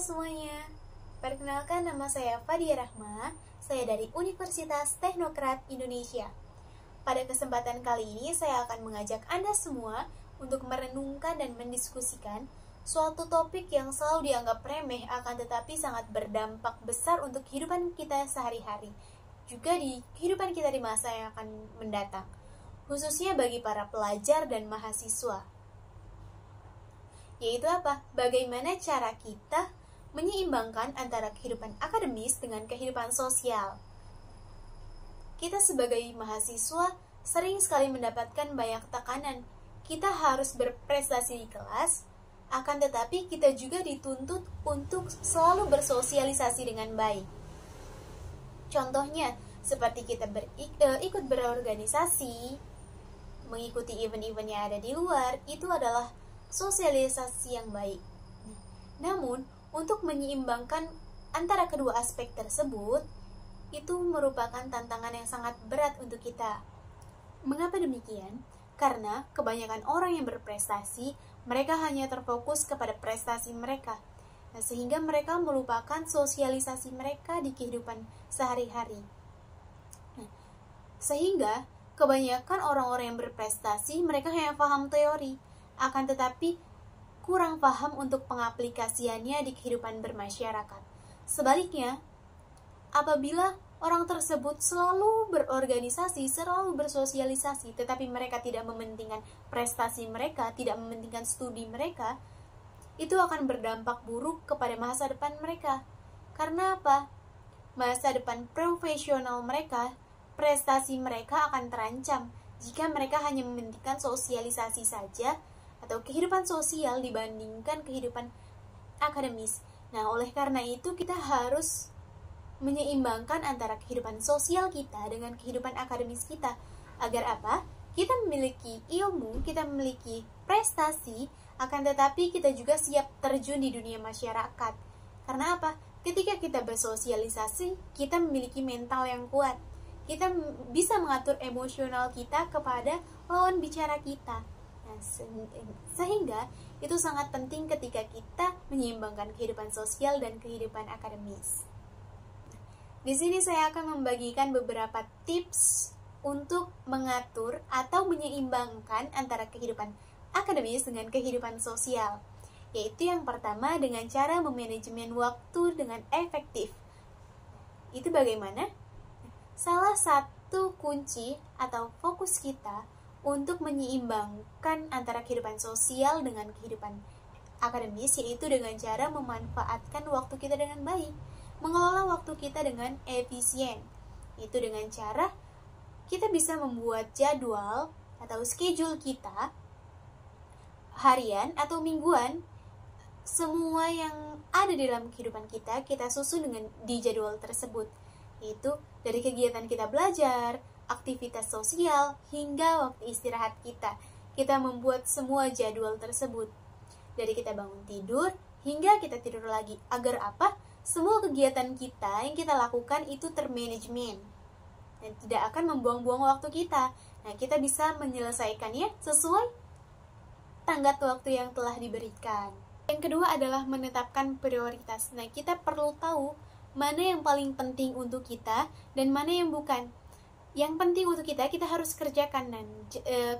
semuanya, perkenalkan nama saya Fadia Rahma, saya dari Universitas Teknokrat Indonesia. Pada kesempatan kali ini saya akan mengajak Anda semua untuk merenungkan dan mendiskusikan suatu topik yang selalu dianggap remeh akan tetapi sangat berdampak besar untuk kehidupan kita sehari-hari, juga di kehidupan kita di masa yang akan mendatang, khususnya bagi para pelajar dan mahasiswa. Yaitu apa? Bagaimana cara kita menyeimbangkan antara kehidupan akademis dengan kehidupan sosial. Kita sebagai mahasiswa sering sekali mendapatkan banyak tekanan. Kita harus berprestasi di kelas, akan tetapi kita juga dituntut untuk selalu bersosialisasi dengan baik. Contohnya, seperti kita ikut berorganisasi, mengikuti event-event yang ada di luar, itu adalah sosialisasi yang baik. Namun, untuk menyeimbangkan antara kedua aspek tersebut, itu merupakan tantangan yang sangat berat untuk kita. Mengapa demikian? Karena kebanyakan orang yang berprestasi, mereka hanya terfokus kepada prestasi mereka, sehingga mereka melupakan sosialisasi mereka di kehidupan sehari-hari. Sehingga kebanyakan orang-orang yang berprestasi, mereka hanya paham teori, akan tetapi kurang paham untuk pengaplikasiannya di kehidupan bermasyarakat. Sebaliknya, apabila orang tersebut selalu berorganisasi, selalu bersosialisasi, tetapi mereka tidak mementingkan prestasi mereka, tidak mementingkan studi mereka, itu akan berdampak buruk kepada masa depan mereka. Karena apa? Masa depan profesional mereka, prestasi mereka akan terancam jika mereka hanya mementingkan sosialisasi saja atau kehidupan sosial dibandingkan kehidupan akademis. Nah, oleh karena itu kita harus menyeimbangkan antara kehidupan sosial kita dengan kehidupan akademis kita. Agar apa? Kita memiliki ilmu, kita memiliki prestasi, akan tetapi kita juga siap terjun di dunia masyarakat. Karena apa? Ketika kita bersosialisasi, kita memiliki mental yang kuat. Kita bisa mengatur emosional kita kepada lawan bicara kita. Nah, sehingga itu sangat penting ketika kita menyeimbangkan kehidupan sosial dan kehidupan akademis. Di sini saya akan membagikan beberapa tips untuk mengatur atau menyeimbangkan antara kehidupan akademis dengan kehidupan sosial. Yaitu yang pertama dengan cara memanajemen waktu dengan efektif. Itu bagaimana? Salah satu kunci atau fokus kita untuk menyeimbangkan antara kehidupan sosial dengan kehidupan akademis yaitu dengan cara memanfaatkan waktu kita dengan baik, mengelola waktu kita dengan efisien. Itu dengan cara kita bisa membuat jadwal atau schedule kita harian atau mingguan. Semua yang ada di dalam kehidupan kita, kita susun di jadwal tersebut. Yaitu dari kegiatan kita belajar, aktivitas sosial, hingga waktu istirahat kita. Kita membuat semua jadwal tersebut. Dari kita bangun tidur, hingga kita tidur lagi. Agar apa? Semua kegiatan kita yang kita lakukan itu termanajemen. Dan tidak akan membuang-buang waktu kita. Nah, kita bisa menyelesaikannya sesuai tenggat waktu yang telah diberikan. Yang kedua adalah menetapkan prioritas. Nah, kita perlu tahu mana yang paling penting untuk kita dan mana yang bukan. Yang penting untuk kita harus kerjakan, dan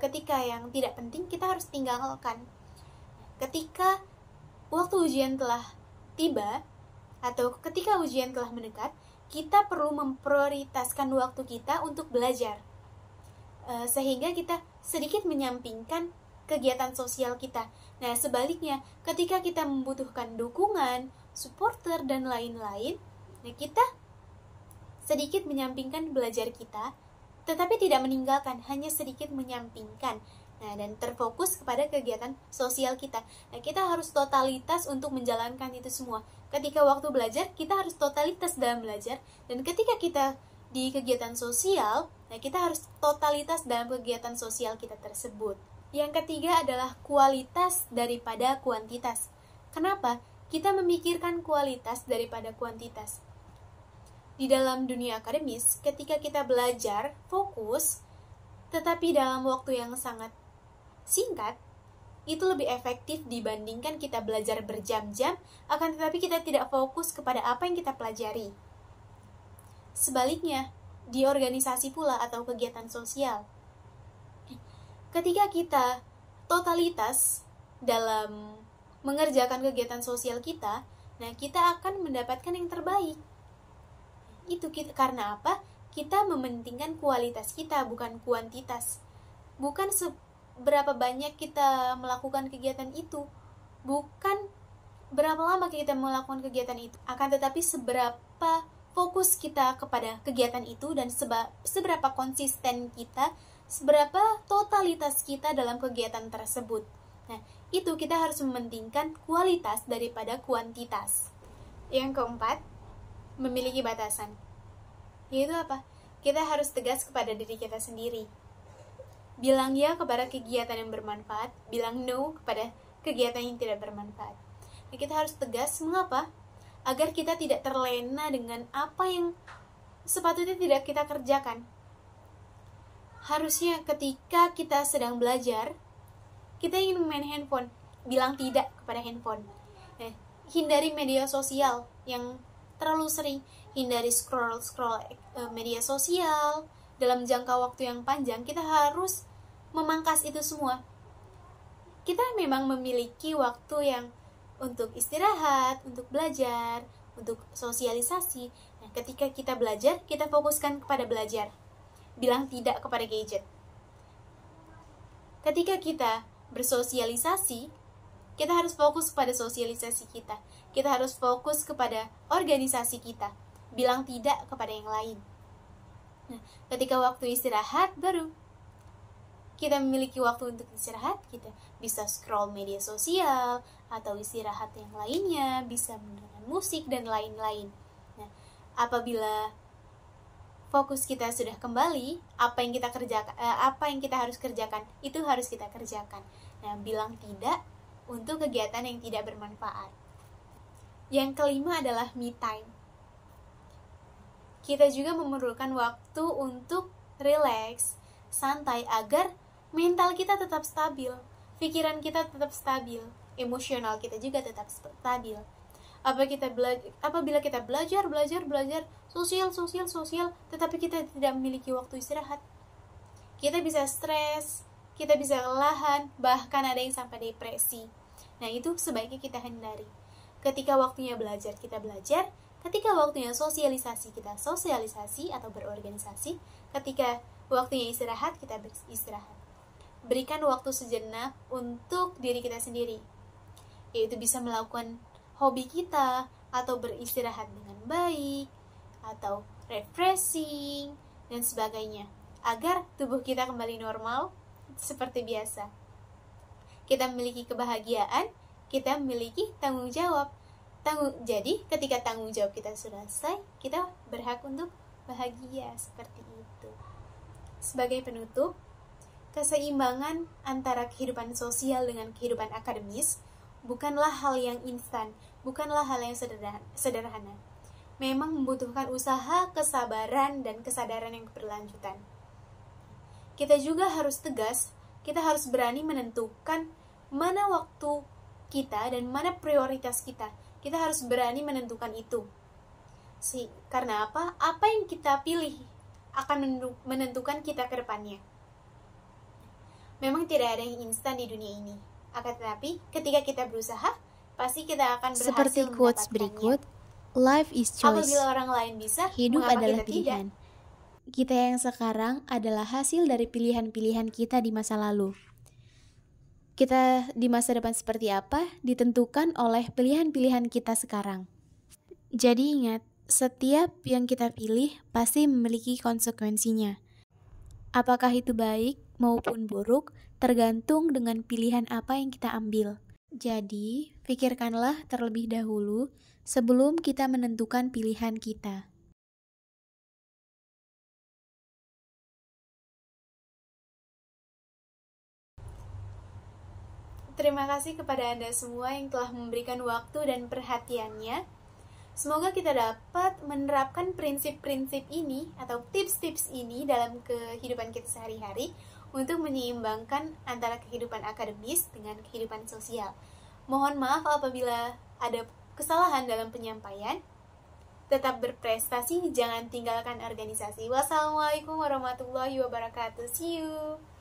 ketika yang tidak penting kita harus tinggalkan. Ketika waktu ujian telah tiba atau ketika ujian telah mendekat, kita perlu memprioritaskan waktu kita untuk belajar, sehingga kita sedikit menyampingkan kegiatan sosial kita. Nah, sebaliknya, ketika kita membutuhkan dukungan, supporter, dan lain-lain, nah kita sedikit menyampingkan belajar kita, tetapi tidak meninggalkan, hanya sedikit menyampingkan. Nah, dan terfokus kepada kegiatan sosial kita. Nah, kita harus totalitas untuk menjalankan itu semua. Ketika waktu belajar, kita harus totalitas dalam belajar. Dan ketika kita di kegiatan sosial, nah kita harus totalitas dalam kegiatan sosial kita tersebut. Yang ketiga adalah kualitas daripada kuantitas. Kenapa? Kita memikirkan kualitas daripada kuantitas. Di dalam dunia akademis, ketika kita belajar fokus, tetapi dalam waktu yang sangat singkat, itu lebih efektif dibandingkan kita belajar berjam-jam, akan tetapi kita tidak fokus kepada apa yang kita pelajari. Sebaliknya, di organisasi pula atau kegiatan sosial, ketika kita totalitas dalam mengerjakan kegiatan sosial kita, nah kita akan mendapatkan yang terbaik. Itu karena apa? Kita mementingkan kualitas kita, bukan kuantitas. Bukan seberapa banyak kita melakukan kegiatan itu, bukan berapa lama kita melakukan kegiatan itu, akan tetapi seberapa fokus kita kepada kegiatan itu dan seberapa konsisten kita, seberapa totalitas kita dalam kegiatan tersebut. Nah, itu kita harus mementingkan kualitas daripada kuantitas. Yang keempat, memiliki batasan. Yaitu apa? Kita harus tegas kepada diri kita sendiri. Bilang ya kepada kegiatan yang bermanfaat, bilang no kepada kegiatan yang tidak bermanfaat. Nah, kita harus tegas, mengapa? Agar kita tidak terlena dengan apa yang sepatutnya tidak kita kerjakan. Harusnya ketika kita sedang belajar, kita ingin main handphone, bilang tidak kepada handphone. Hindari media sosial yang terlalu sering, hindari scroll media sosial dalam jangka waktu yang panjang. Kita harus memangkas itu semua. Kita memang memiliki waktu yang untuk istirahat, untuk belajar, untuk sosialisasi. Nah, ketika kita belajar, kita fokuskan kepada belajar. Bilang tidak kepada gadget. Ketika kita bersosialisasi, kita harus fokus pada sosialisasi kita. Kita harus fokus kepada organisasi kita. Bilang tidak kepada yang lain. Nah, ketika waktu istirahat, baru kita memiliki waktu untuk istirahat, kita bisa scroll media sosial, atau istirahat yang lainnya, bisa mendengarkan musik, dan lain-lain. Nah, apabila fokus kita sudah kembali, apa yang kita harus kerjakan, itu harus kita kerjakan. Nah, bilang tidak untuk kegiatan yang tidak bermanfaat. Yang kelima adalah me time. Kita juga memerlukan waktu untuk relax, santai, agar mental kita tetap stabil, pikiran kita tetap stabil, emosional kita juga tetap stabil. Apabila kita belajar, sosial, tetapi kita tidak memiliki waktu istirahat, kita bisa stres, kita bisa kelelahan, bahkan ada yang sampai depresi. Nah, itu sebaiknya kita hindari. Ketika waktunya belajar, kita belajar. Ketika waktunya sosialisasi, kita sosialisasi atau berorganisasi. Ketika waktunya istirahat, kita beristirahat. Berikan waktu sejenak untuk diri kita sendiri, yaitu bisa melakukan hobi kita, atau beristirahat dengan baik, atau refreshing, dan sebagainya, agar tubuh kita kembali normal seperti biasa. Kita memiliki kebahagiaan, kita memiliki tanggung jawab. Jadi, ketika tanggung jawab kita sudah selesai, kita berhak untuk bahagia, seperti itu. Sebagai penutup, keseimbangan antara kehidupan sosial dengan kehidupan akademis bukanlah hal yang instan, bukanlah hal yang sederhana. Memang membutuhkan usaha, kesabaran, dan kesadaran yang berkelanjutan. Kita juga harus tegas, kita harus berani menentukan mana waktu kita dan mana prioritas kita. Kita harus berani menentukan itu. Karena apa? Apa yang kita pilih akan menentukan kita ke depannya. Memang tidak ada yang instan di dunia ini. Akan tetapi, ketika kita berusaha, pasti kita akan berhasil. Seperti quotes berikut, life is choice. Apabila orang lain bisa, hidup mengapa adalah kita pilihan. tidak? Kita yang sekarang adalah hasil dari pilihan-pilihan kita di masa lalu. Kita di masa depan seperti apa ditentukan oleh pilihan-pilihan kita sekarang. Jadi ingat, setiap yang kita pilih pasti memiliki konsekuensinya. Apakah itu baik maupun buruk tergantung dengan pilihan apa yang kita ambil. Jadi, pikirkanlah terlebih dahulu sebelum kita menentukan pilihan kita. Terima kasih kepada Anda semua yang telah memberikan waktu dan perhatiannya. Semoga kita dapat menerapkan prinsip-prinsip ini atau tips-tips ini dalam kehidupan kita sehari-hari untuk menyeimbangkan antara kehidupan akademis dengan kehidupan sosial. Mohon maaf apabila ada kesalahan dalam penyampaian. Tetap berprestasi, jangan tinggalkan organisasi. Wassalamualaikum warahmatullahi wabarakatuh. See you.